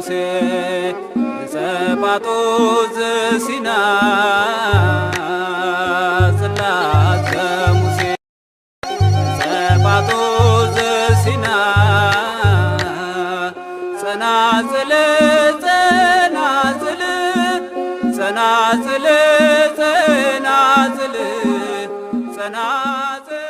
ሙሴ ጸባጦስ ዘሲና ጽላት ሙሴ ጸባጦስ ዘሲና ጸናጽል ጸናጽል ጸናጽል ጸናጽል ጸናጽል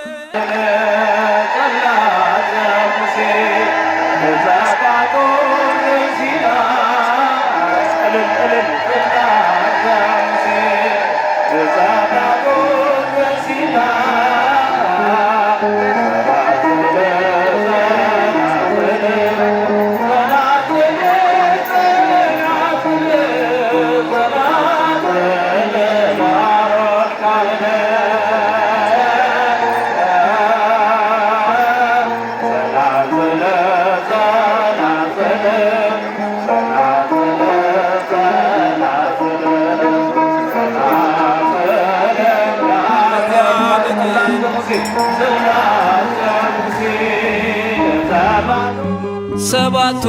ሰባቱ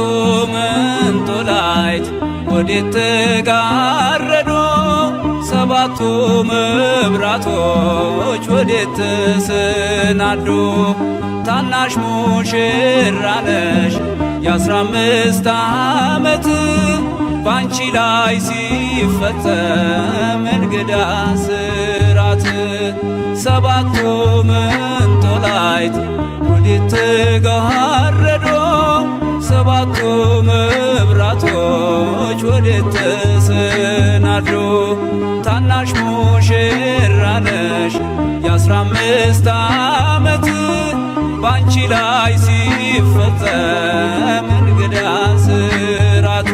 መንጦላዕት ወዴት ተጋረዱ? ሰባቱ መብራቶች ወዴት ተሰናዱ? ታናሽ ሙሽራ ነሽ የ15 ዓመት ባንቺ ላይ ሲፈጸም እንግዳ ስራት። ሰባቱ መንጦላዕት ወዴት ተጋረዱ? ሰባቱ መብራቶች ወዴት ተሰናዱ? ታናሽ ሙሽራ ነሽ የ15 ዓመት ባንቺ ላይ ሲፈጸም እንግዳ ስራት።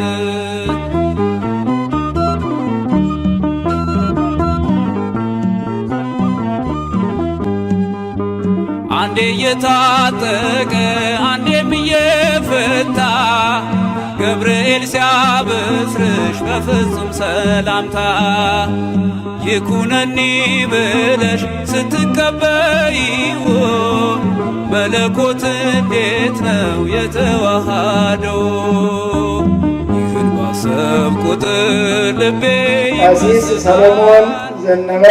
አንዴ እየታጠቀ አንዴም እየፈታ ገብርኤል ሲያበስርሽ በፍጹም ሰላምታ ይኩነኒ ብለሽ ስትቀበይው መለኮት እንዴት ነው የተዋሃደው? ይህን ባሰብ ቁጥር ልቤ ቀሲስ ሰሎሞን ዘነበ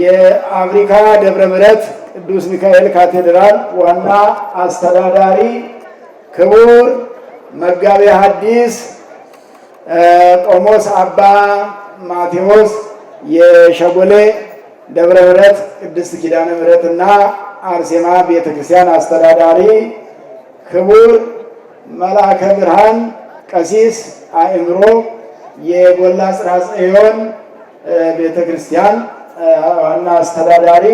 የአፍሪካ ደብረ ምሕረት ቅዱስ ሚካኤል ካቴድራል ዋና አስተዳዳሪ፣ ክቡር መጋቤ ሐዲስ ቆሞስ አባ ማቴዎስ የሸጎሌ ደብረ ምሕረት ቅድስት ኪዳነ ምሕረትና አርሴማ ቤተክርስቲያን አስተዳዳሪ፣ ክቡር መልአከ ብርሃን ቀሲስ አእምሮ የጎላ ጽርሐ ጽዮን ቤተክርስቲያን ዋና አስተዳዳሪ፣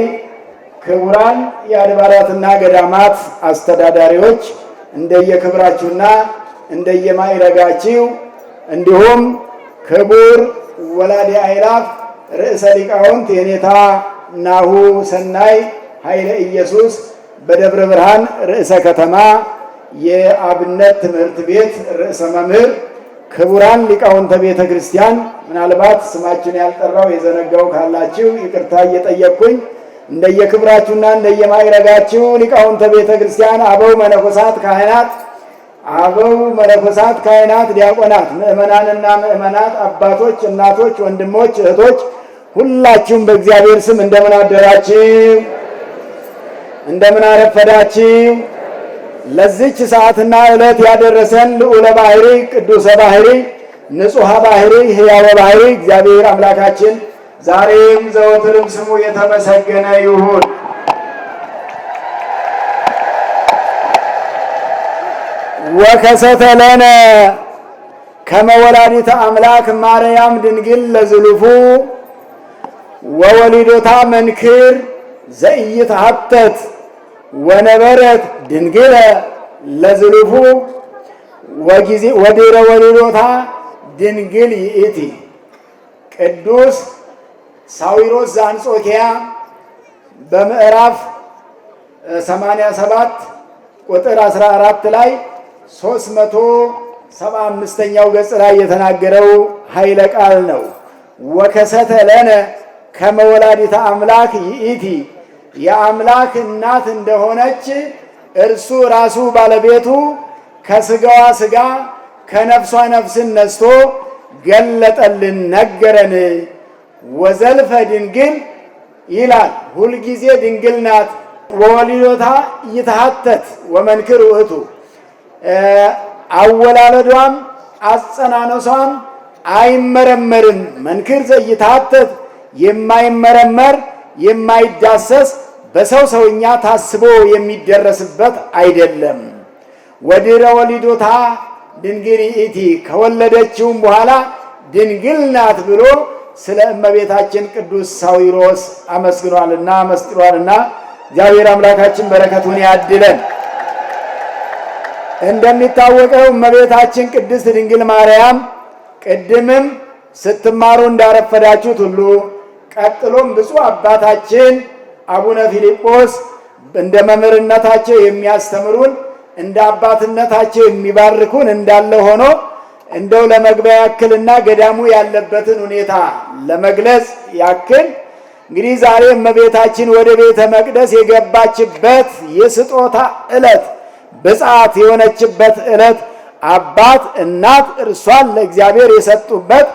ክቡራን የአድባራትና ገዳማት አስተዳዳሪዎች እንደየክብራችሁና እንደየማዕረጋችሁ፣ እንዲሁም ክቡር ወላዲ አእላፍ ርዕሰ ሊቃውንት የኔታ ናሁ ሰናይ ኃይለ ኢየሱስ በደብረ ብርሃን ርዕሰ ከተማ የአብነት ትምህርት ቤት ርዕሰ መምህር፣ ክቡራን ሊቃውንተ ቤተ ክርስቲያን፣ ምናልባት ስማችን ያልጠራው የዘነጋው ካላችሁ ይቅርታ እየጠየቅኩኝ፣ እንደየክብራችሁና እንደየማዕረጋችሁ ሊቃውንተ ቤተ ክርስቲያን፣ አበው መነኮሳት ካህናት፣ አበው መነኮሳት ካህናት፣ ዲያቆናት፣ ምእመናንና ምእመናት፣ አባቶች፣ እናቶች፣ ወንድሞች፣ እህቶች ሁላችሁም በእግዚአብሔር ስም እንደምን አደራችሁ? እንደምን አረፈዳችሁ? ለዚች ሰዓትና ዕለት ያደረሰን ልዑለ ባሕሪ ቅዱሰ ባሕሪ ንጹሐ ባሕሪ ሕያወ ባሕሪ እግዚአብሔር አምላካችን ዛሬም ዘወትርም ስሙ የተመሰገነ ይሁን። ወከሰተ ለነ ከመ ወላዲተ አምላክ ማርያም ድንግል ለዝሉፉ ወወሊዶታ መንክር ዘኢይትሐተት ወነበረት ድንግለ ለዝሉፉ ወድኅረ ወሊዶታ ድንግል ይእቲ። ቅዱስ ሳዊሮስ ዘአንጾኪያ በምዕራፍ 87 ቁጥር 14 ላይ 375ኛው ገጽ ላይ የተናገረው ኃይለ ቃል ነው። ወከሰተ ለነ ከመ ወላዲተ አምላክ ይእቲ፣ የአምላክ እናት እንደሆነች እርሱ ራሱ ባለቤቱ ከስጋዋ ስጋ ከነፍሷ ነፍስን ነስቶ ገለጠልን ነገረን። ወዘልፈ ድንግል ይላል ሁልጊዜ ድንግል ናት። ወወሊዶታ ይትሐተት ወመንክር ውእቱ አወላለዷም አጸናነሷም አይመረመርም። መንክር ዘይትሐተት የማይመረመር የማይዳሰስ በሰው ሰውኛ ታስቦ የሚደረስበት አይደለም። ወድረ ወሊዶታ ድንግል ይእቲ ከወለደችውም በኋላ ድንግል ናት ብሎ ስለ እመቤታችን ቅዱስ ሳዊሮስ አመስግኗልና መስጥሯልና እግዚአብሔር አምላካችን በረከቱን ያድለን። እንደሚታወቀው እመቤታችን ቅድስት ድንግል ማርያም ቅድምም ስትማሩ እንዳረፈዳችሁት ሁሉ ቀጥሎም ብፁዕ አባታችን አቡነ ፊልጶስ እንደ መምህርነታቸው የሚያስተምሩን እንደ አባትነታቸው የሚባርኩን እንዳለ ሆኖ እንደው ለመግቢያ ያክልና ገዳሙ ያለበትን ሁኔታ ለመግለጽ ያክል እንግዲህ ዛሬ እመቤታችን ወደ ቤተ መቅደስ የገባችበት የስጦታ ዕለት ብፅዓት የሆነችበት ዕለት አባት እናት እርሷን ለእግዚአብሔር የሰጡበት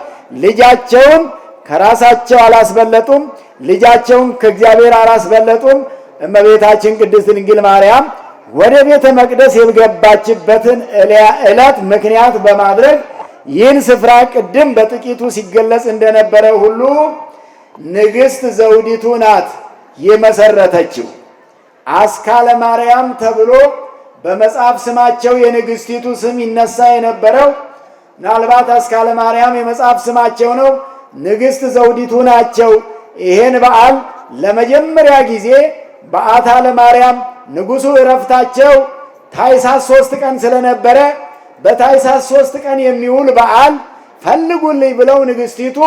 ልጃቸውን ከራሳቸው አላስበለጡም፣ ልጃቸውን ከእግዚአብሔር አላስበለጡም። እመቤታችን ቅድስት ድንግል ማርያም ወደ ቤተ መቅደስ የገባችበትን ዕለት ምክንያት በማድረግ ይህን ስፍራ ቅድም በጥቂቱ ሲገለጽ እንደነበረ ሁሉ ንግሥት ዘውዲቱ ናት የመሰረተችው። አስካለ ማርያም ተብሎ በመጽሐፍ ስማቸው የንግሥቲቱ ስም ይነሳ የነበረው ምናልባት አስካለ ማርያም የመጽሐፍ ስማቸው ነው። ንግሥት ዘውዲቱ ናቸው። ይሄን በዓል ለመጀመሪያ ጊዜ በዓታ ለማርያም ንጉሡ ዕረፍታቸው ታኅሳስ 3 ቀን ስለነበረ በታኅሳስ 3 ቀን የሚውል በዓል ፈልጉልኝ ብለው ንግሥቲቱ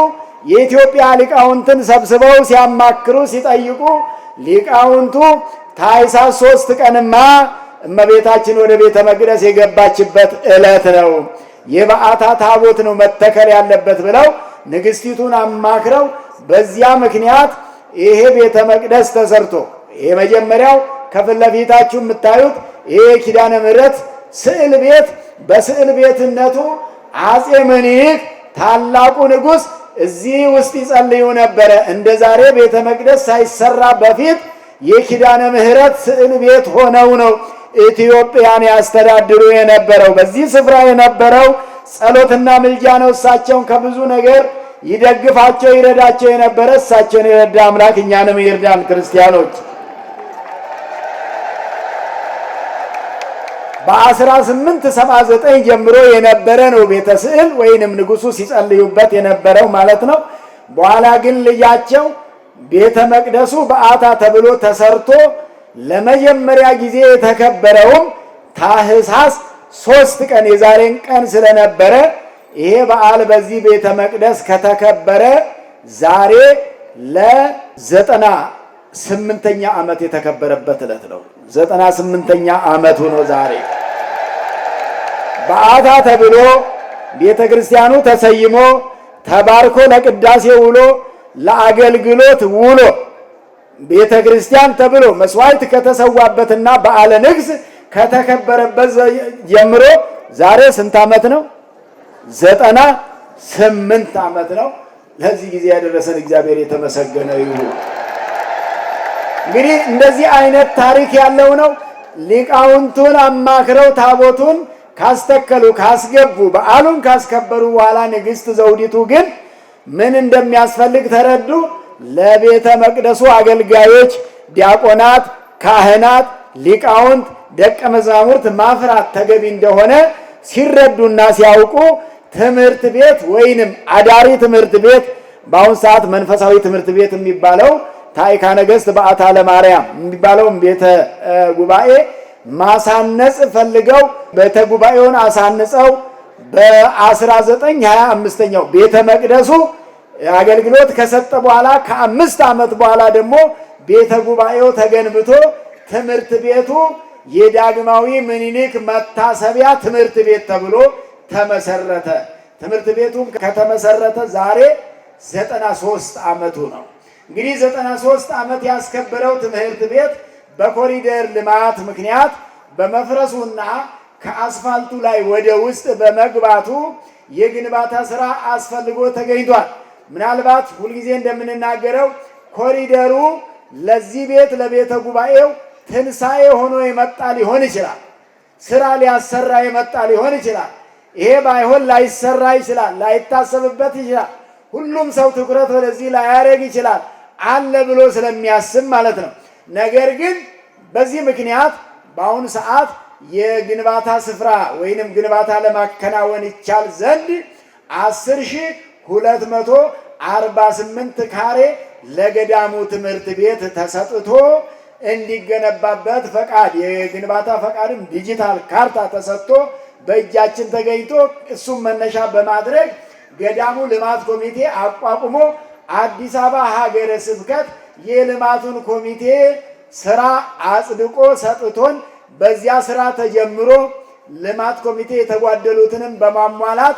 የኢትዮጵያ ሊቃውንትን ሰብስበው ሲያማክሩ ሲጠይቁ ሊቃውንቱ ታኅሳስ 3 ቀንማ እመቤታችን ወደ ቤተ መቅደስ የገባችበት ዕለት ነው፣ የበዓታ ታቦት ነው መተከል ያለበት ብለው ንግሥቲቱን አማክረው በዚያ ምክንያት ይሄ ቤተ መቅደስ ተሰርቶ የመጀመሪያው ከፊት ለፊታችሁ የምታዩት ይሄ ኪዳነ ምሕረት ስዕል ቤት በስዕል ቤትነቱ አጼ ምኒልክ ታላቁ ንጉሥ እዚህ ውስጥ ይጸልዩ ነበረ። እንደ ዛሬ ቤተ መቅደስ ሳይሰራ በፊት የኪዳነ ምሕረት ስዕል ቤት ሆነው ነው ኢትዮጵያን ያስተዳድሩ የነበረው። በዚህ ስፍራ የነበረው ጸሎትና ምልጃ ነው። እሳቸውን ከብዙ ነገር ይደግፋቸው ይረዳቸው የነበረ እሳቸውን የረዳ አምላክ እኛንም ይርዳን። ክርስቲያኖች በ1879 ጀምሮ የነበረ ነው ቤተ ስዕል ወይንም ንጉሡ ሲጸልዩበት የነበረው ማለት ነው። በኋላ ግን ልጃቸው ቤተ መቅደሱ በዓታ ተብሎ ተሰርቶ ለመጀመሪያ ጊዜ የተከበረውም ታኅሳስ 3 ቀን የዛሬን ቀን ስለነበረ ይሄ በዓል በዚህ ቤተ መቅደስ ከተከበረ ዛሬ ለ98ኛ ዓመት የተከበረበት ዕለት ነው። 98ኛ ዓመቱ ነው ዛሬ። በዓታ ተብሎ ቤተ ክርስቲያኑ ተሰይሞ ተባርኮ ለቅዳሴ ውሎ ለአገልግሎት ውሎ ቤተ ክርስቲያን ተብሎ መስዋዕት ከተሰዋበትና በዓለ ንግሥ ከተከበረበት ጀምሮ ዛሬ ስንት ዓመት ነው? 98 ዓመት ነው። ለዚህ ጊዜ ያደረሰን እግዚአብሔር የተመሰገነ ይሁን። እንግዲህ እንደዚህ አይነት ታሪክ ያለው ነው። ሊቃውንቱን አማክረው ታቦቱን ካስተከሉ ካስገቡ በዓሉን ካስከበሩ በኋላ ንግሥት ዘውዲቱ ግን ምን እንደሚያስፈልግ ተረዱ። ለቤተ መቅደሱ አገልጋዮች፣ ዲያቆናት፣ ካህናት፣ ሊቃውንት፣ ደቀ መዛሙርት ማፍራት ተገቢ እንደሆነ ሲረዱና ሲያውቁ ትምህርት ቤት ወይንም አዳሪ ትምህርት ቤት በአሁን ሰዓት መንፈሳዊ ትምህርት ቤት የሚባለው ታዕካ ነገሥት በዓታ ለማርያም የሚባለው ቤተ ጉባኤ ማሳነጽ ፈልገው ቤተ ጉባኤውን አሳንጸው በ1925ኛው ቤተ መቅደሱ አገልግሎት ከሰጠ በኋላ ከ5 ዓመት በኋላ ደግሞ ቤተ ጉባኤው ተገንብቶ ትምህርት ቤቱ የዳግማዊ ምኒልክ መታሰቢያ ትምህርት ቤት ተብሎ ተመሰረተ። ትምህርት ቤቱ ከተመሰረተ ዛሬ 93 ዓመቱ ነው። እንግዲህ 93 ዓመት ያስከበረው ትምህርት ቤት በኮሪደር ልማት ምክንያት በመፍረሱና ከአስፋልቱ ላይ ወደ ውስጥ በመግባቱ የግንባታ ስራ አስፈልጎ ተገኝቷል። ምናልባት ሁልጊዜ እንደምንናገረው ኮሪደሩ ለዚህ ቤት ለቤተ ጉባኤው ትንሣኤ ሆኖ የመጣ ሊሆን ይችላል። ስራ ሊያሰራ የመጣ ሊሆን ይችላል። ይሄ ባይሆን ላይሰራ ይችላል፣ ላይታሰብበት ይችላል። ሁሉም ሰው ትኩረት ወደዚህ ላያደርግ ይችላል አለ ብሎ ስለሚያስብ ማለት ነው። ነገር ግን በዚህ ምክንያት በአሁኑ ሰዓት የግንባታ ስፍራ ወይንም ግንባታ ለማከናወን ይቻል ዘንድ 10,248 ካሬ ለገዳሙ ትምህርት ቤት ተሰጥቶ እንዲገነባበት ፈቃድ የግንባታ ፈቃድም ዲጂታል ካርታ ተሰጥቶ በእጃችን ተገኝቶ እሱም መነሻ በማድረግ ገዳሙ ልማት ኮሚቴ አቋቁሞ አዲስ አበባ ሀገረ ስብከት የልማቱን ኮሚቴ ስራ አጽድቆ ሰጥቶን በዚያ ስራ ተጀምሮ ልማት ኮሚቴ የተጓደሉትንም በማሟላት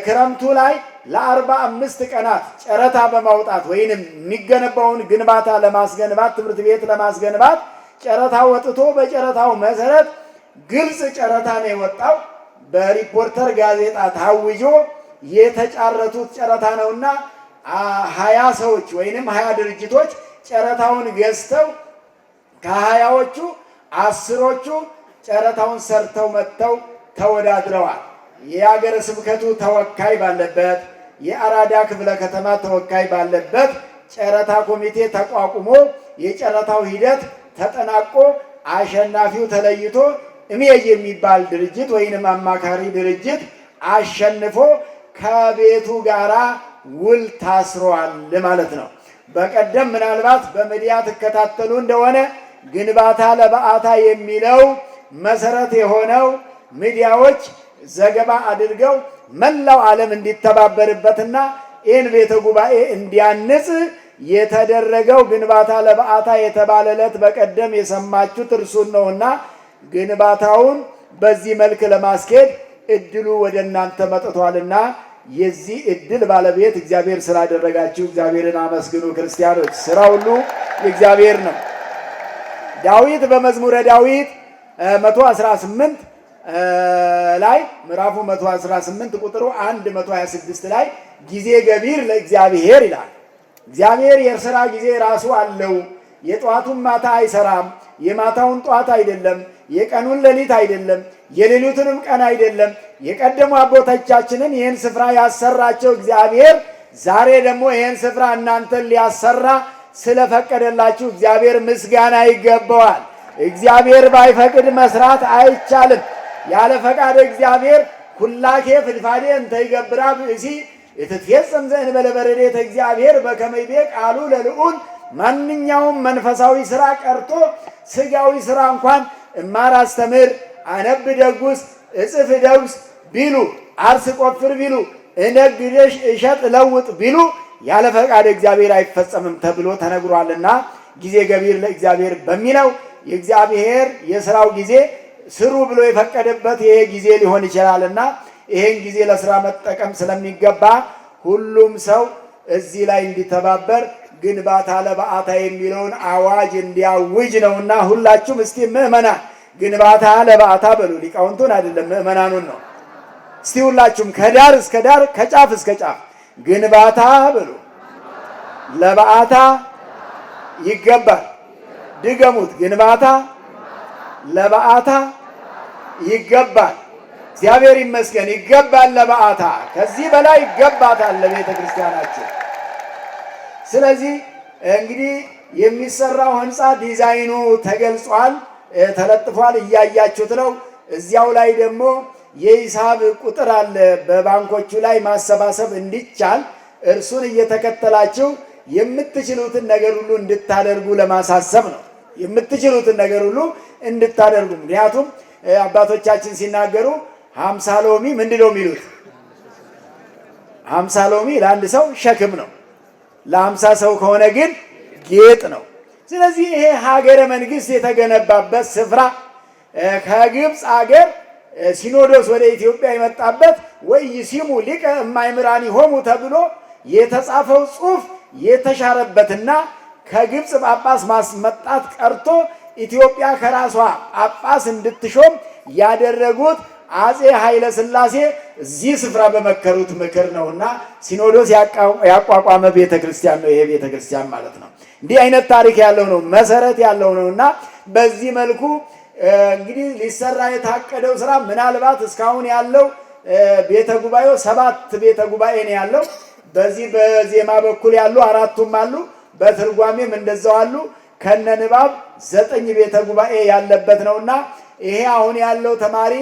ክረምቱ ላይ ለ45 ቀናት ጨረታ በማውጣት ወይንም የሚገነባውን ግንባታ ለማስገንባት ትምህርት ቤት ለማስገንባት ጨረታ ወጥቶ በጨረታው መሰረት ግልጽ ጨረታ ነው የወጣው። በሪፖርተር ጋዜጣ ታውጆ የተጫረቱት ጨረታ ነውና 20 ሰዎች ወይንም 20 ድርጅቶች ጨረታውን ገዝተው ከ20ዎቹ 10ዎቹ ጨረታውን ሰርተው መጥተው ተወዳድረዋል። የሀገረ ስብከቱ ተወካይ ባለበት፣ የአራዳ ክፍለ ከተማ ተወካይ ባለበት ጨረታ ኮሚቴ ተቋቁሞ የጨረታው ሂደት ተጠናቆ አሸናፊው ተለይቶ እሜይ የሚባል ድርጅት ወይንም አማካሪ ድርጅት አሸንፎ ከቤቱ ጋራ ውል ታስሯል ማለት ነው። በቀደም ምናልባት በሚዲያ ትከታተሉ እንደሆነ ግንባታ ለበዓታ የሚለው መሰረት የሆነው ሚዲያዎች ዘገባ አድርገው መላው ዓለም እንዲተባበርበትና ይህን ቤተ ጉባኤ እንዲያንጽ የተደረገው ግንባታ ለበዓታ የተባለለት በቀደም የሰማችሁት እርሱን ነውና ግንባታውን በዚህ መልክ ለማስኬድ እድሉ ወደ እናንተ መጥቷልና የዚህ እድል ባለቤት እግዚአብሔር ስላደረጋችሁ እግዚአብሔርን አመስግኑ። ክርስቲያኖች፣ ስራ ሁሉ እግዚአብሔር ነው። ዳዊት በመዝሙረ ዳዊት 118 ላይ ምዕራፉ 118 ቁጥሩ 126 ላይ ጊዜ ገቢር ለእግዚአብሔር ይላል። እግዚአብሔር የሥራ ጊዜ ራሱ አለው። የጠዋቱን ማታ አይሰራም፣ የማታውን ጠዋት አይደለም፣ የቀኑን ሌሊት አይደለም፣ የሌሊቱንም ቀን አይደለም። የቀደሙ አባቶቻችንን ይህን ስፍራ ያሰራቸው እግዚአብሔር ዛሬ ደግሞ ይህን ስፍራ እናንተን ሊያሰራ ስለፈቀደላችሁ እግዚአብሔር ምስጋና ይገባዋል። እግዚአብሔር ባይፈቅድ መስራት አይቻልም። ያለ ፈቃድ እግዚአብሔር ኩላኬ ፍድፋዴ እንተ ይገብራ ብእሲ እትትፌጸም ዘእንበለ በረድኤተ እግዚአብሔር በከመ ይቤ ቃሉ ለልዑል። ማንኛውም መንፈሳዊ ስራ ቀርቶ ስጋዊ ስራ እንኳን እማር አስተምር፣ አነብ ደጉስ፣ እጽፍ ደጉስ ቢሉ፣ አርስ ቆፍር ቢሉ፣ እነግደሽ እሸጥ ለውጥ ቢሉ ያለ ፈቃድ እግዚአብሔር አይፈጸምም ተብሎ ተነግሯልና ጊዜ ገቢር ለእግዚአብሔር በሚለው የእግዚአብሔር የሥራው ጊዜ ስሩ ብሎ የፈቀደበት ይሄ ጊዜ ሊሆን ይችላልና ይሄን ጊዜ ለስራ መጠቀም ስለሚገባ ሁሉም ሰው እዚህ ላይ እንዲተባበር ግንባታ ለበዓታ የሚለውን አዋጅ እንዲያውጅ ነውና ሁላችሁም እስቲ ምእመናን ግንባታ ለበዓታ በሉ። ሊቃውንቱን አይደለም ምእመናኑን ነው። እስቲ ሁላችሁም ከዳር እስከ ዳር ከጫፍ እስከ ጫፍ ግንባታ በሉ። ለበዓታ ይገባል። ድገሙት። ግንባታ ለበዓታ ይገባል። እግዚአብሔር ይመስገን። ይገባል ለበዓታ። ከዚህ በላይ ይገባታል ለቤተ ክርስቲያናችን። ስለዚህ እንግዲህ የሚሰራው ህንፃ ዲዛይኑ ተገልጿል፣ ተለጥፏል፣ እያያችሁት ነው። እዚያው ላይ ደግሞ የሂሳብ ቁጥር አለ። በባንኮቹ ላይ ማሰባሰብ እንዲቻል እርሱን እየተከተላችሁ የምትችሉትን ነገር ሁሉ እንድታደርጉ ለማሳሰብ ነው። የምትችሉትን ነገር ሁሉ እንድታደርጉ። ምክንያቱም አባቶቻችን ሲናገሩ 50 ሎሚ ምንድን ነው የሚሉት? 50 ሎሚ ለአንድ ሰው ሸክም ነው፣ ለ50 ሰው ከሆነ ግን ጌጥ ነው። ስለዚህ ይሄ ሀገረ መንግስት የተገነባበት ስፍራ ከግብፅ አገር ሲኖዶስ ወደ ኢትዮጵያ የመጣበት ወኢይሲሙ ሊቀ እማእምራኒሆሙ ተብሎ የተጻፈው ጽሑፍ የተሻረበትና ከግብፅ ጳጳስ ማስመጣት ቀርቶ ኢትዮጵያ ከራሷ ጳጳስ እንድትሾም ያደረጉት አጼ ኃይለ ሥላሴ እዚህ ስፍራ በመከሩት ምክር ነውና ሲኖዶስ ያቋቋመ ቤተክርስቲያን ነው ይሄ ቤተክርስቲያን ማለት ነው። እንዲህ አይነት ታሪክ ያለው ነው፣ መሰረት ያለው ነውና በዚህ መልኩ እንግዲህ ሊሰራ የታቀደው ስራ ምናልባት እስካሁን ያለው ቤተ ጉባኤው 7 ቤተ ጉባኤ ነው ያለው። በዚህ በዜማ በኩል ያሉ 4ቱም አሉ፣ በትርጓሜም እንደዛው አሉ። ከነንባብ 9 ቤተ ጉባኤ ያለበት ነውና ይሄ አሁን ያለው ተማሪ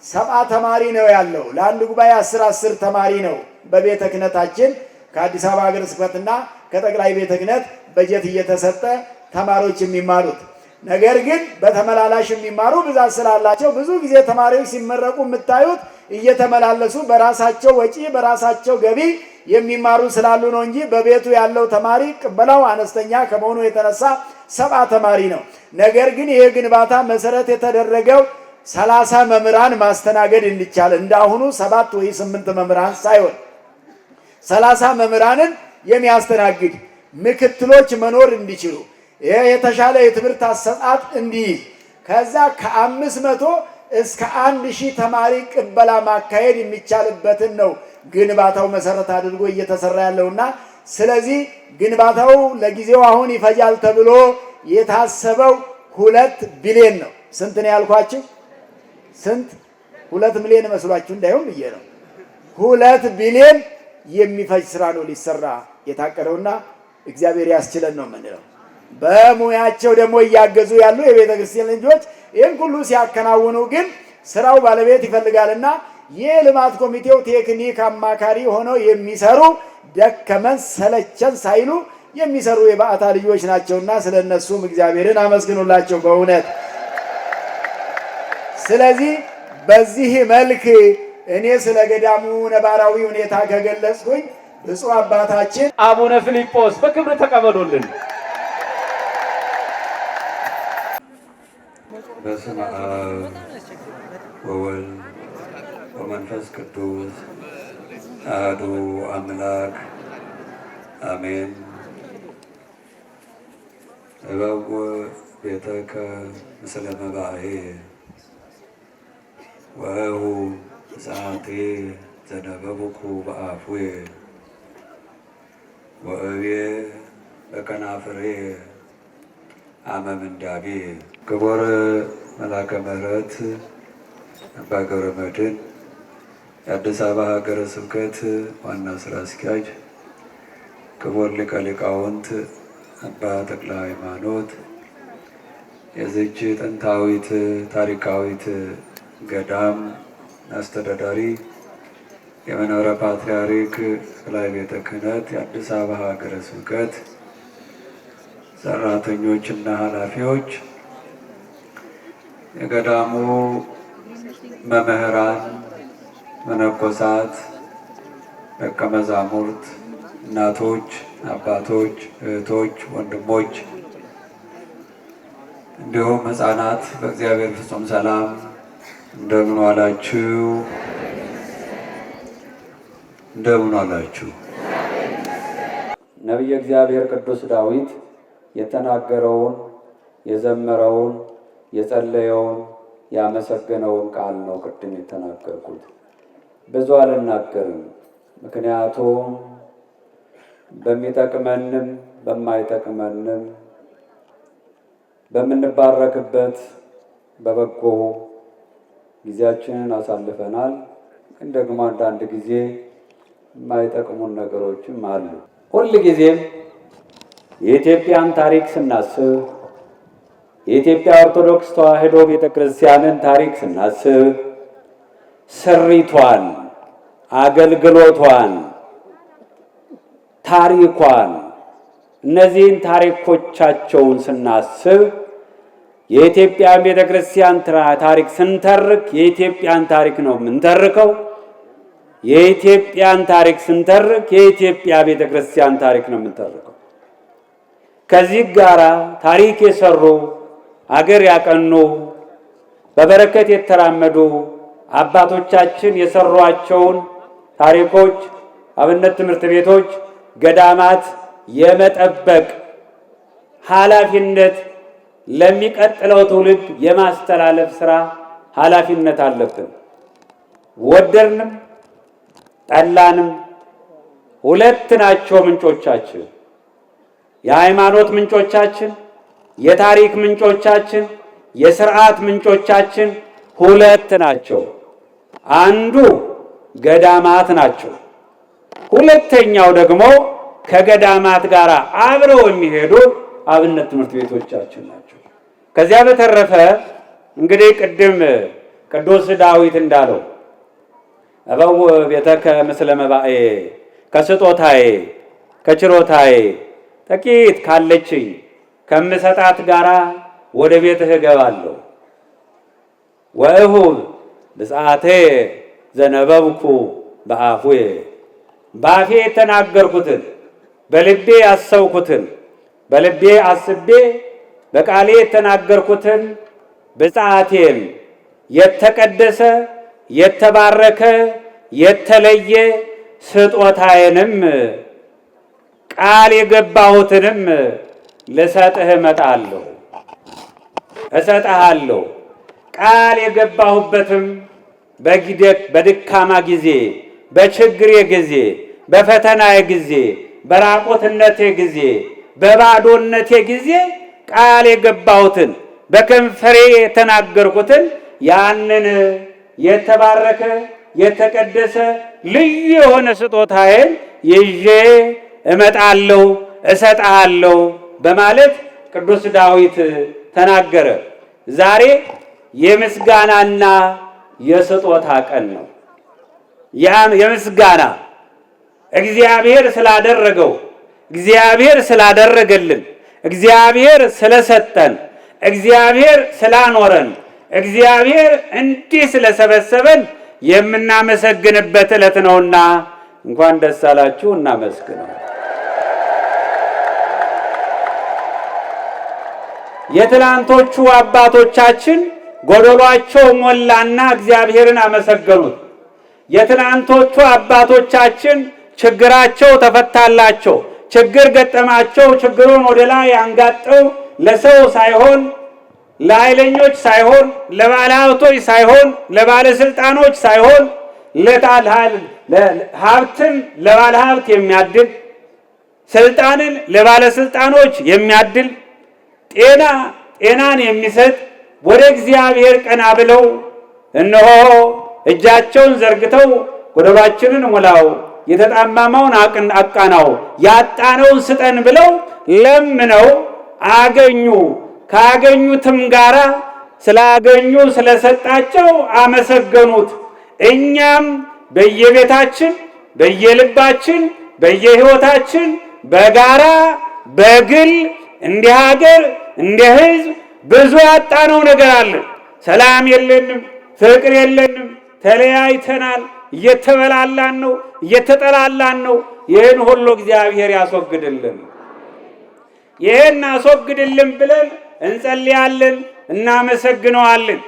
70 ተማሪ ነው ያለው። ለአንድ ጉባኤ 10 ተማሪ ነው በቤተ ክህነታችን ከአዲስ አበባ ሀገረ ስብከትና ከጠቅላይ ቤተ ክህነት በጀት እየተሰጠ ተማሪዎች የሚማሩት። ነገር ግን በተመላላሽ የሚማሩ ብዛት ስላላቸው ብዙ ጊዜ ተማሪዎች ሲመረቁ የምታዩት እየተመላለሱ በራሳቸው ወጪ በራሳቸው ገቢ የሚማሩ ስላሉ ነው እንጂ በቤቱ ያለው ተማሪ ቅበላው አነስተኛ ከመሆኑ የተነሳ 70 ተማሪ ነው። ነገር ግን ይሄ ግንባታ መሰረት የተደረገው 30 መምህራን ማስተናገድ እንዲቻል እንዳሁኑ 7 ወይ 8 መምህራን ሳይሆን 30 መምህራንን የሚያስተናግድ ምክትሎች መኖር እንዲችሉ ይሄ የተሻለ የትምህርት አሰጣጥ እንዲይዝ ከዛ ከ500 እስከ 1000 ተማሪ ቅበላ ማካሄድ የሚቻልበትን ነው ግንባታው መሰረት አድርጎ እየተሰራ ያለውና ስለዚህ ግንባታው ለጊዜው አሁን ይፈጃል ተብሎ የታሰበው 2 ቢሊዮን ነው። ስንት ነው ያልኳችሁ? ስንት 2 ሚሊዮን መስሏችሁ እንዳይሆን ብዬ ነው። 2 ቢሊዮን የሚፈጅ ስራ ነው ሊሰራ የታቀደውና እግዚአብሔር ያስችለን ነው የምንለው። በሙያቸው ደግሞ እያገዙ ያሉ የቤተ ክርስቲያን ልጆች ይህን ሁሉ ሲያከናውኑ ግን ስራው ባለቤት ይፈልጋልና የልማት ኮሚቴው ቴክኒክ አማካሪ ሆነው የሚሰሩ ደከመን ሰለቸን ሳይሉ የሚሰሩ የባዕታ ልጆች ናቸውና ስለነሱም እግዚአብሔርን አመስግኑላቸው በእውነት። ስለዚህ በዚህ መልክ እኔ ስለ ገዳሙ ነባራዊ ሁኔታ ከገለጽኩኝ ብፁዕ አባታችን አቡነ ፊልጶስ በክብር ተቀበሉልን። በስመ አብ ወወልድ ወመንፈስ ቅዱስ አሐዱ አምላክ አሜን። እበው ቤተከ ምስለ መባኤ ወእሁ ሰዓቴ ዘነበብኩ በአፉየ ወእቤ በከናፍሬ አመ ምንዳቤ። ክቡር መልአከ ምሕረት አባ ገብረ መድኅን የአዲስ አበባ ሀገረ ስብከት ዋና ስራ አስኪያጅ፣ ክቡር ሊቀ ሊቃውንት አባ ተክለ ሃይማኖት የዚች ጥንታዊት ታሪካዊት ገዳም አስተዳዳሪ፣ የመንበረ ፓትርያርክ ጠቅላይ ቤተ ክህነት የአዲስ አበባ ሀገረ ስብከት ሰራተኞችና ኃላፊዎች፣ የገዳሙ መምህራን፣ መነኮሳት፣ ደቀ መዛሙርት፣ እናቶች፣ አባቶች፣ እህቶች፣ ወንድሞች እንዲሁም ሕፃናት በእግዚአብሔር ፍጹም ሰላም እንደምን ዋላችሁ? እንደምን ዋላችሁ? ነቢየ እግዚአብሔር ቅዱስ ዳዊት የተናገረውን የዘመረውን የጸለየውን ያመሰገነውን ቃል ነው ቅድም የተናገርኩት። ብዙ አልናገርም፣ ምክንያቱም በሚጠቅመንም በማይጠቅመንም በምንባረክበት በበጎ ጊዜያችንን አሳልፈናል። ግን ደግሞ አንዳንድ ጊዜ የማይጠቅሙን ነገሮችም አሉ። ሁል ጊዜም የኢትዮጵያን ታሪክ ስናስብ የኢትዮጵያ ኦርቶዶክስ ተዋሕዶ ቤተክርስቲያንን ታሪክ ስናስብ ስሪቷን፣ አገልግሎቷን፣ ታሪኳን እነዚህን ታሪኮቻቸውን ስናስብ የኢትዮጵያን ቤተክርስቲያን ታሪክ ስንተርክ የኢትዮጵያን ታሪክ ነው የምንተርከው። የኢትዮጵያን ታሪክ ስንተርክ የኢትዮጵያ ቤተክርስቲያን ታሪክ ነው የምንተርከው። ከዚህ ጋራ ታሪክ የሰሩ አገር ያቀኑ በበረከት የተራመዱ አባቶቻችን የሰሯቸውን ታሪኮች፣ አብነት ትምህርት ቤቶች፣ ገዳማት የመጠበቅ ኃላፊነት ለሚቀጥለው ትውልድ የማስተላለፍ ስራ ኃላፊነት አለብን። ወደድንም ጠላንም ሁለት ናቸው ምንጮቻችን። የሃይማኖት ምንጮቻችን፣ የታሪክ ምንጮቻችን፣ የሥርዓት ምንጮቻችን ሁለት ናቸው። አንዱ ገዳማት ናቸው። ሁለተኛው ደግሞ ከገዳማት ጋር አብረው የሚሄዱ አብነት ትምህርት ቤቶቻችን ናቸው። ከዚያ በተረፈ እንግዲህ ቅድም ቅዱስ ዳዊት እንዳለው አበው ቤተከ ምስለ መባኤ፣ ከስጦታዬ ከችሮታዬ ጥቂት ካለችኝ ከምሰጣት ጋራ ወደ ቤትህ እገባለሁ። ወእሁብ ብፅዓቴ ዘነበብኩ በአፉዬ፣ በአፌ የተናገርኩትን በልቤ ያሰብኩትን በልቤ አስቤ በቃሌ የተናገርኩትን ብፅዓቴን የተቀደሰ የተባረከ የተለየ ስጦታዬንም ቃል የገባሁትንም ልሰጥህ እመጣለሁ እሰጥሃለሁ። ቃል የገባሁበትም በድካማ ጊዜ፣ በችግሬ ጊዜ፣ በፈተናዬ ጊዜ፣ በራቆትነቴ ጊዜ፣ በባዶነቴ ጊዜ ቃል የገባሁትን በከንፈሬ የተናገርኩትን ያንን የተባረከ የተቀደሰ ልዩ የሆነ ስጦታዬን ይዤ እመጣለሁ እሰጥሃለሁ በማለት ቅዱስ ዳዊት ተናገረ። ዛሬ የምስጋናና የስጦታ ቀን ነው። የምስጋና እግዚአብሔር ስላደረገው፣ እግዚአብሔር ስላደረገልን፣ እግዚአብሔር ስለሰጠን፣ እግዚአብሔር ስላኖረን፣ እግዚአብሔር እንዲህ ስለሰበሰበን የምናመሰግንበት ዕለት ነውና እንኳን ደስ አላችሁ እናመስግነው። የትላንቶቹ አባቶቻችን ጎደሏቸው ሞላና እግዚአብሔርን አመሰገኑት። የትላንቶቹ አባቶቻችን ችግራቸው ተፈታላቸው። ችግር ገጠማቸው። ችግሩን ወደ ላይ አንጋጠው ለሰው ሳይሆን ለኃይለኞች ሳይሆን ለባለሀብቶች ሳይሆን ለባለስልጣኖች ሳይሆን ሀብትን ለባለሀብት የሚያድል ስልጣንን ለባለስልጣኖች የሚያድል ጤናን የሚሰጥ ወደ እግዚአብሔር ቀና ብለው እነሆ እጃቸውን ዘርግተው ጎደሏችንን ሙላው፣ የተጣማማውን አቃናው፣ ያጣነውን ስጠን ብለው ለምነው አገኙ። ካገኙትም ጋራ ስላገኙ ስለሰጣቸው አመሰገኑት። እኛም በየቤታችን በየልባችን በየሕይወታችን በጋራ በግል እንደ ሀገር እንደ ሕዝብ ብዙ ያጣነው ነገር አለ። ሰላም የለንም፣ ፍቅር የለንም፣ ተለያይተናል፣ እየተበላላን ነው፣ እየተጠላላን ነው። ይህን ሁሉ እግዚአብሔር ያስወግድልን። ይህን አስወግድልን ብለን እንጸልያለን፣ እናመሰግነዋለን።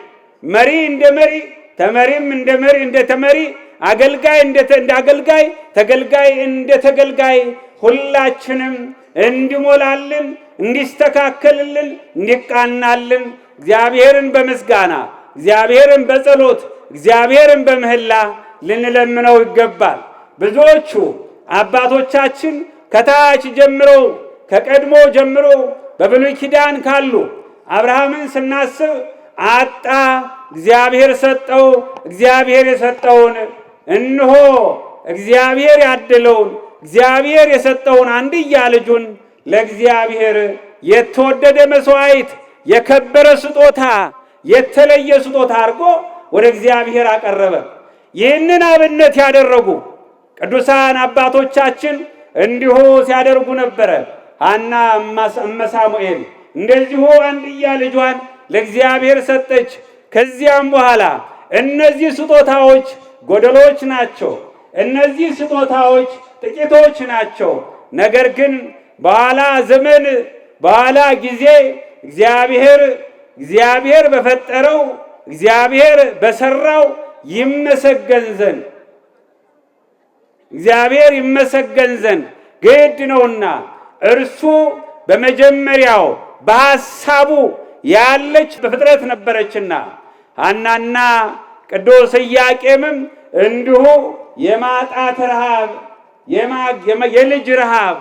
መሪ እንደ መሪ፣ ተመሪም እንደ መሪ እንደ ተመሪ፣ አገልጋይ እንደ አገልጋይ፣ ተገልጋይ እንደ ተገልጋይ ሁላችንም እንዲሞላልን፣ እንዲስተካከልልን፣ እንዲቃናልን እግዚአብሔርን በምስጋና እግዚአብሔርን በጸሎት እግዚአብሔርን በምህላ ልንለምነው ይገባል። ብዙዎቹ አባቶቻችን ከታች ጀምሮ ከቀድሞ ጀምሮ በብሉይ ኪዳን ካሉ አብርሃምን ስናስብ አጣ፣ እግዚአብሔር ሰጠው። እግዚአብሔር የሰጠውን እንሆ እግዚአብሔር ያደለውን እግዚአብሔር የሰጠውን አንድያ ልጁን ለእግዚአብሔር የተወደደ መስዋዕት፣ የከበረ ስጦታ፣ የተለየ ስጦታ አድርጎ ወደ እግዚአብሔር አቀረበ። ይህንን አብነት ያደረጉ ቅዱሳን አባቶቻችን እንዲሁ ሲያደርጉ ነበረ። ሐና እመ ሳሙኤል እንደዚሁ አንድያ ልጇን ለእግዚአብሔር ሰጠች። ከዚያም በኋላ እነዚህ ስጦታዎች ጎደሎች ናቸው። እነዚህ ስጦታዎች ጥቂቶች ናቸው። ነገር ግን በኋላ ዘመን በኋላ ጊዜ እግዚአብሔር በፈጠረው እግዚአብሔር በሰራው ይመሰገን ዘንድ እግዚአብሔር ይመሰገን ዘንድ ግድ ነውና እርሱ በመጀመሪያው በሐሳቡ ያለች በፍጥረት ነበረችና ሐናና ቅዱስ ኢያቄምም እንዲሁ የማጣት ረሃብ የልጅ ረሃብ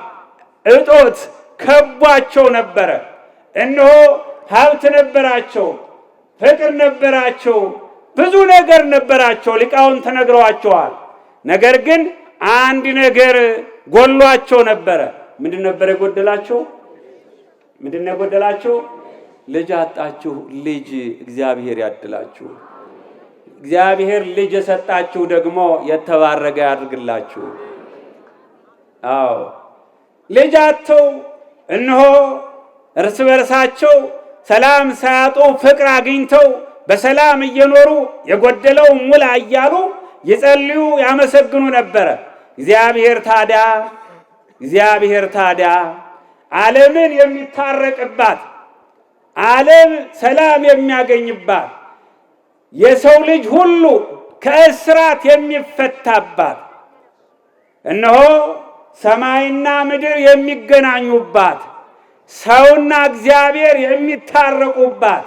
እጦት ከቧቸው ነበረ። እነሆ ሀብት ነበራቸው፣ ፍቅር ነበራቸው፣ ብዙ ነገር ነበራቸው። ሊቃውንት ተነግረዋቸዋል። ነገር ግን አንድ ነገር ጎሏቸው ነበረ። ምንድን ነበር የጎደላቸው? ምንድን ነው የጎደላቸው? ልጅ አጣችሁ። ልጅ እግዚአብሔር ያድላችሁ። እግዚአብሔር ልጅ የሰጣችሁ ደግሞ የተባረከ ያድርግላችሁ። አዎ ልጅ አጥተው እነሆ እርስ በርሳቸው ሰላም ሳያጡ ፍቅር አግኝተው በሰላም እየኖሩ የጎደለው ሙላ እያሉ ይጸልዩ ያመሰግኑ ነበረ። እግዚአብሔር ታዲያ ዓለምን የሚታረቅባት ዓለም ሰላም የሚያገኝባት የሰው ልጅ ሁሉ ከእስራት የሚፈታባት እነሆ ሰማይና ምድር የሚገናኙባት ሰውና እግዚአብሔር የሚታረቁባት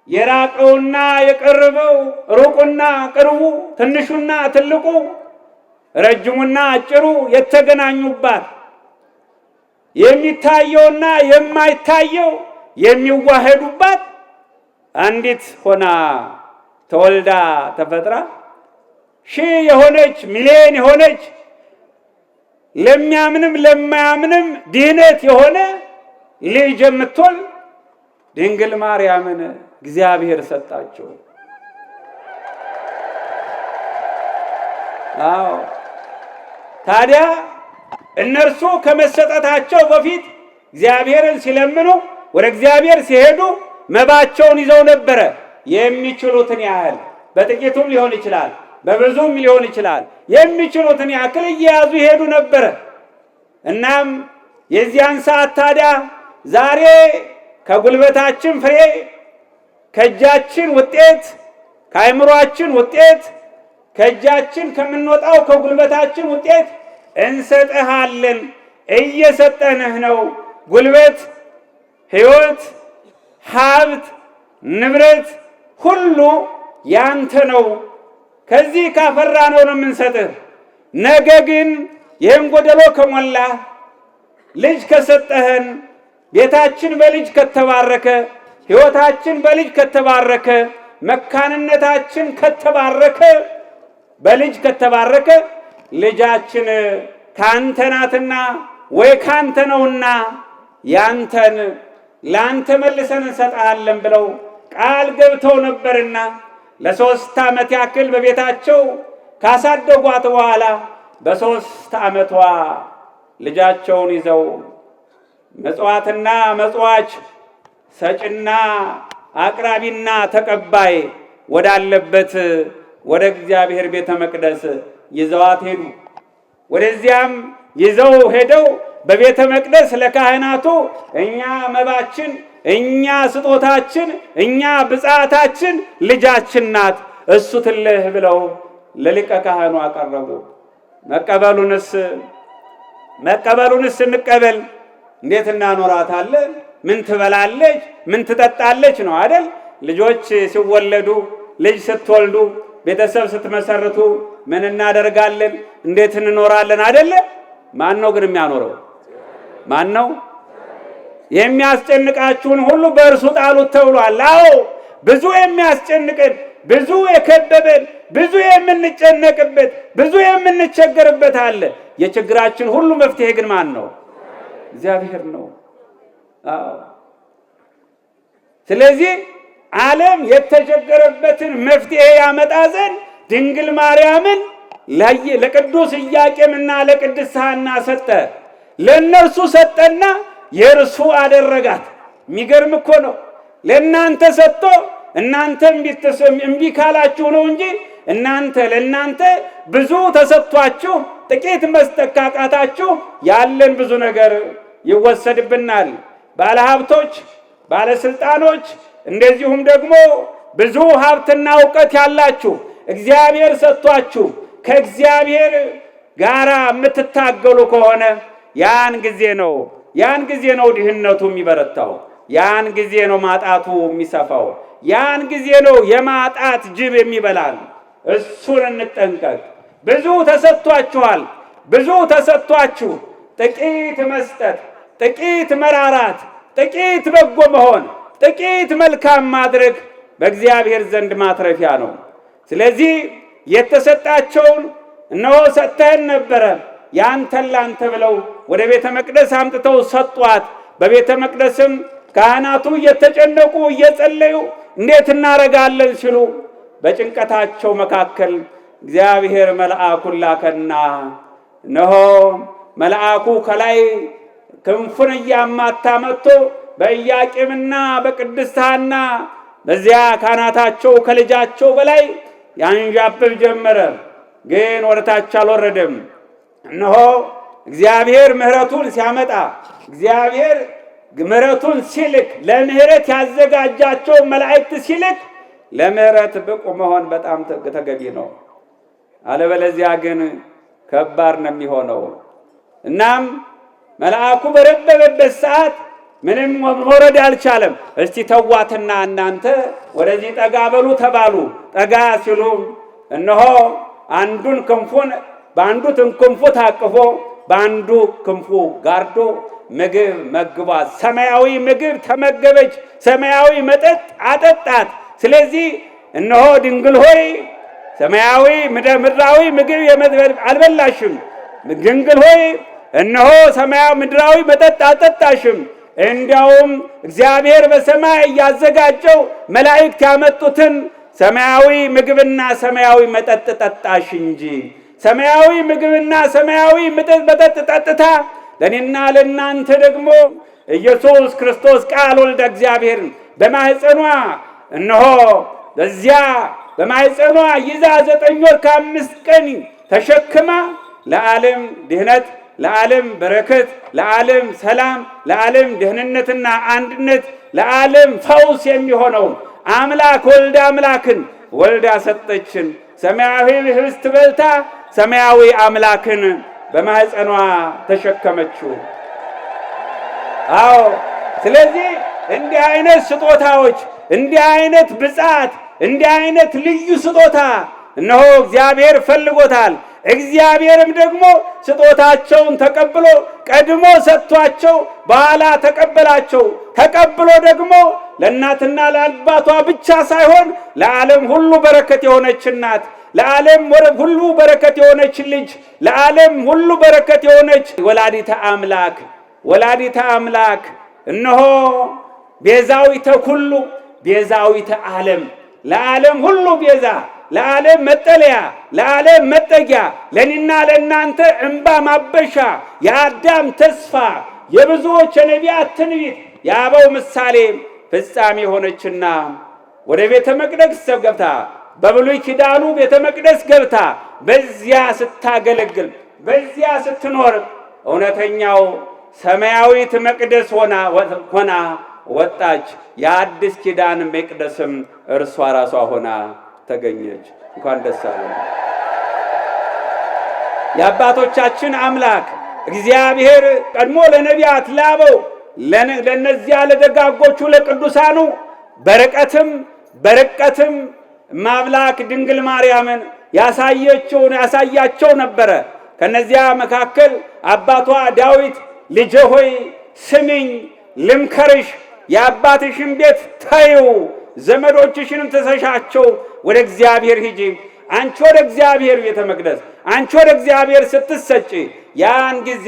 የራቀውና የቀረበው ሩቁና ቅርቡ ትንሹና ትልቁ ረጅሙና አጭሩ የተገናኙባት የሚታየውና የማይታየው የሚዋሃዱባት አንዲት ሆና ተወልዳ ተፈጥራ ሺህ የሆነች ሚሊዮን የሆነች ለሚያምንም ለማያምንም ድህነት የሆነ ልጅ የምትወልድ ድንግል ማርያምን እግዚአብሔር ሰጣቸው። አዎ ታዲያ እነርሱ ከመሰጠታቸው በፊት እግዚአብሔርን ሲለምኑ ወደ እግዚአብሔር ሲሄዱ መባቸውን ይዘው ነበረ። የሚችሉትን ያህል በጥቂቱም ሊሆን ይችላል፣ በብዙም ሊሆን ይችላል። የሚችሉትን ያክል እየያዙ ይሄዱ ነበረ። እናም የዚያን ሰዓት ታዲያ ዛሬ ከጉልበታችን ፍሬ ከእጃችን ውጤት ከአእምሯችን ውጤት ከእጃችን ከምንወጣው ከጉልበታችን ውጤት እንሰጥሃለን፣ እየሰጠንህ ነው። ጉልበት፣ ሕይወት፣ ሀብት፣ ንብረት ሁሉ ያንተ ነው። ከዚህ ካፈራ ነው የምንሰጥህ። ነገ ግን ይህን ጎደሎ ከሞላ ልጅ ከሰጠህን ቤታችን በልጅ ከተባረከ ሕይወታችን በልጅ ከተባረከ መካንነታችን ከተባረከ በልጅ ከተባረከ ልጃችን ካንተ ናትና ወይ ካንተ ነውና ያንተን ላንተ መልሰን እንሰጣለን ብለው ቃል ገብተው ነበርና ለ3 ዓመት ያክል በቤታቸው ካሳደጓት በኋላ በ3 ዓመቷ ልጃቸውን ይዘው መጽዋዕትና መጽዋች ሰጭና አቅራቢና ተቀባይ ወዳለበት ወደ እግዚአብሔር ቤተ መቅደስ ይዘዋት ሄዱ። ወደዚያም ይዘው ሄደው በቤተ መቅደስ ለካህናቱ እኛ መባችን፣ እኛ ስጦታችን፣ እኛ ብፅዓታችን ልጃችን ናት እሱ ትልህ ብለው ለሊቀ ካህኑ አቀረቡ። መቀበሉንስ እንቀበል፣ እንዴት እናኖራታለን? ምን ትበላለች? ምን ትጠጣለች ነው አይደል? ልጆች ሲወለዱ ልጅ ስትወልዱ ቤተሰብ ስትመሰርቱ ምን እናደርጋለን? እንዴት እንኖራለን አይደለ? ማን ነው ግን የሚያኖረው? ማን ነው? የሚያስጨንቃችሁን ሁሉ በእርሱ ጣሉት ተብሏል። አዎ ብዙ የሚያስጨንቅን፣ ብዙ የከበበን፣ ብዙ የምንጨነቅበት፣ ብዙ የምንቸገርበት አለ። የችግራችን ሁሉ መፍትሄ ግን ማን ነው? እግዚአብሔር ነው። አዎ ስለዚህ ዓለም የተቸገረበትን መፍትሄ ያመጣ ዘንድ ድንግል ማርያምን ለቅዱስ ኢያቄምና ለቅድስት ሐና ሰጠ። ለእነርሱ ሰጠና የእርሱ አደረጋት። የሚገርም እኮ ነው። ለእናንተ ሰጥቶ እናንተ እምቢ ካላችሁ ነው እንጂ ለእናንተ ብዙ ተሰጥቷችሁ ጥቂት መስጠት ካቃታችሁ ያለን ብዙ ነገር ይወሰድብናል። ባለሀብቶች፣ ባለስልጣኖች እንደዚሁም ደግሞ ብዙ ሀብትና እውቀት ያላችሁ እግዚአብሔር ሰጥቷችሁ ከእግዚአብሔር ጋራ የምትታገሉ ከሆነ ያን ጊዜ ነው ድህነቱ የሚበረታው። ያን ጊዜ ነው ማጣቱ የሚሰፋው። ያን ጊዜ ነው የማጣት ጅብ የሚበላን። እሱን እንጠንቀቅ። ብዙ ተሰጥቷችኋል። ብዙ ተሰጥቷችሁ ጥቂት መስጠት፣ ጥቂት መራራት፣ ጥቂት በጎ መሆን፣ ጥቂት መልካም ማድረግ በእግዚአብሔር ዘንድ ማትረፊያ ነው። ስለዚህ የተሰጣቸውን እነሆ ሰጥተን ነበረ፣ ያንተን ላንተ ብለው ወደ ቤተ መቅደስ አምጥተው ሰጧት። በቤተ መቅደስም ካህናቱ እየተጨነቁ እየጸለዩ እንዴት እናረጋለን ሲሉ በጭንቀታቸው መካከል እግዚአብሔር መልአኩን ላከና እነሆ መልአኩ ከላይ ክንፉን እያማታ መጥቶ በኢያቄምና በቅድስት ሐና በዚያ ካህናታቸው ከልጃቸው በላይ ያንዣብብ ጀመረ። ግን ወደታች አልወረደም። እነሆ እግዚአብሔር ምሕረቱን ሲያመጣ፣ እግዚአብሔር ምሕረቱን ሲልክ፣ ለምሕረት ያዘጋጃቸው መላእክት ሲልክ ለምሕረት ብቁ መሆን በጣም ተገቢ ነው። አለበለዚያ ግን ከባድ ነው የሚሆነው። እናም መልአኩ በረበበበት ሰዓት ምንም መውረድ አልቻለም። እስቲ ተዋትና እናንተ ወደዚህ ጠጋ በሉ ተባሉ። ጠጋ ሲሉ እነሆ አንዱን ክንፉን በአንዱ ክንፉ ታቅፎ በአንዱ ክንፉ ጋርዶ ምግብ መግቧት፣ ሰማያዊ ምግብ ተመገበች፣ ሰማያዊ መጠጥ አጠጣት። ስለዚህ እነሆ ድንግል ሆይ ሰማያዊ ምድራዊ ምግብ አልበላሽም፣ ድንግል ሆይ እነሆ ሰማያዊ ምድራዊ መጠጥ አልጠጣሽም፣ እንዲያውም እግዚአብሔር በሰማይ እያዘጋጀው መላእክት ያመጡትን ሰማያዊ ምግብና ሰማያዊ መጠጥ ጠጣሽ እንጂ። ሰማያዊ ምግብና ሰማያዊ መጠጥ ጠጥታ ለእኔና ለእናንተ ደግሞ ኢየሱስ ክርስቶስ ቃል ወልደ እግዚአብሔር በማኅፀኗ እነሆ በዚያ በማኅፀኗ ይዛ 9 ወር ከ5 ቀን ተሸክማ ለዓለም ድህነት፣ ለዓለም በረከት፣ ለዓለም ሰላም፣ ለዓለም ደህንነትና አንድነት፣ ለዓለም ፈውስ የሚሆነውን አምላክ ወልደ አምላክን ወልዳ ሰጠችን። ሰማያዊ ህብስት በልታ ሰማያዊ አምላክን በማኅፀኗ ተሸከመችው። አዎ፣ ስለዚህ እንዲህ አይነት ስጦታዎች፣ እንዲህ አይነት ብፅዓት፣ እንዲህ አይነት ልዩ ስጦታ እነሆ እግዚአብሔር ፈልጎታል። እግዚአብሔርም ደግሞ ስጦታቸውን ተቀብሎ ቀድሞ ሰጥቷቸው በኋላ ተቀበላቸው። ተቀብሎ ደግሞ ለእናትና ለአባቷ ብቻ ሳይሆን ለዓለም ሁሉ በረከት የሆነች እናት፣ ለዓለም ሁሉ በረከት የሆነች ልጅ፣ ለዓለም ሁሉ በረከት የሆነች ወላዲተ አምላክ፣ ወላዲተ አምላክ እነሆ ቤዛዊተ ኩሉ፣ ቤዛዊተ ዓለም፣ ለዓለም ሁሉ ቤዛ፣ ለዓለም መጠለያ፣ ለዓለም መጠጊያ፣ ለእኔና ለእናንተ እንባ ማበሻ፣ የአዳም ተስፋ፣ የብዙዎች የነቢያት ትንቢት፣ የአበው ምሳሌ ፍጻሜ ሆነችና ወደ ቤተ መቅደስ ገብታ በብሉይ ኪዳኑ ቤተ መቅደስ ገብታ በዚያ ስታገለግል፣ በዚያ ስትኖር እውነተኛው ሰማያዊት መቅደስ ሆና ወጣች። የአዲስ ኪዳን መቅደስም እርሷ ራሷ ሆና ተገኘች። እንኳን ደስ አለን። የአባቶቻችን አምላክ እግዚአብሔር ቀድሞ ለነቢያት ላበው ለነዚያ ለደጋጎቹ ለቅዱሳኑ በርቀትም ማምላክ ድንግል ማርያምን ያሳያቸው ነበረ። ከነዚያ መካከል አባቷ ዳዊት ልጄ ሆይ ስሚኝ፣ ልምከርሽ፣ የአባትሽን ቤት ተይው፣ ዘመዶችሽንም ትተሻቸው ወደ እግዚአብሔር ሂጂ። አንቺ ወደ እግዚአብሔር ቤተ መቅደስ፣ አንቺ ወደ እግዚአብሔር ስትሰጪ ያን ጊዜ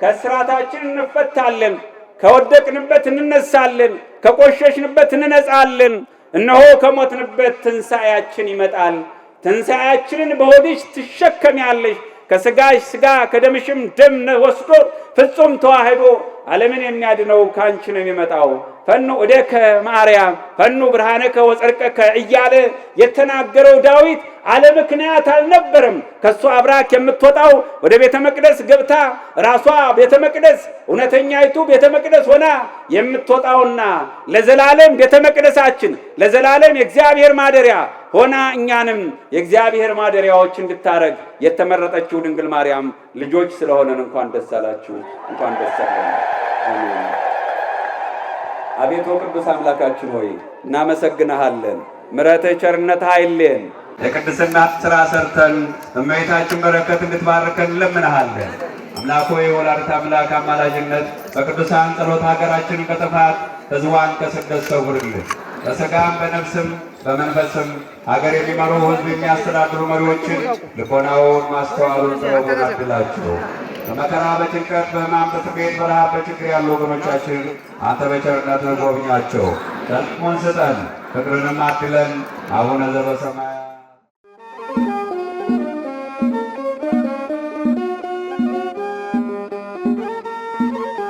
ከስራታችን እንፈታለን፣ ከወደቅንበት እንነሳለን፣ ከቆሸሽንበት እንነጻለን። እነሆ ከሞትንበት ትንሣኤያችን ይመጣል። ትንሣኤያችንን በሆድሽ ትሸከሚያለሽ። ከስጋሽ ስጋ ከደምሽም ደም ወስዶ ፍጹም ተዋህዶ ዓለምን የሚያድነው ካንቺ ነው የሚመጣው። ፈኑ እደከ ማርያም ፈኑ ብርሃነከ ወጸድቀከ እያለ የተናገረው ዳዊት አለ ምክንያት አልነበረም። ከሷ አብራክ የምትወጣው ወደ ቤተ መቅደስ ገብታ ራሷ ቤተ መቅደስ እውነተኛይቱ ቤተ መቅደስ ሆና የምትወጣውና ለዘላለም ቤተ መቅደሳችን ለዘላለም የእግዚአብሔር ማደሪያ ሆና እኛንም የእግዚአብሔር ማደሪያዎች እንድታረግ የተመረጠችው ድንግል ማርያም ልጆች ስለሆነን እንኳን ደስ አላችሁ፣ እንኳን ደስ አለን። አሜን። አቤቱ ቅዱስ አምላካችን ሆይ እናመሰግንሃለን። ምሕረትህ ቸርነትህ አይለየን። የቅድስና ሥራ ሰርተን እመቤታችን በረከት እንድትባርከን እንለምንሃለን። አምላክ ሆይ ወላዲተ አምላክ አማላጅነት በቅዱሳን ጸሎት ሀገራችንን ከጥፋት ሕዝቧን ከስደት ሰውርልን። በሥጋም በነፍስም በመንፈስም ሀገር የሚመሩ ሕዝብ የሚያስተዳድሩ መሪዎችን ልቦናውን ማስተዋሉን ጥበቡን አድላቸው። በመከራ በጭንቀት በሕማም በስሜት በረሃብ በችግር ያሉ ወገኖቻችን አንተ በቸርነትህ ጎብኛቸው። ጥቅሙን ስጠን፣ ፍቅርንም አድለን። አቡነ ዘበሰማያት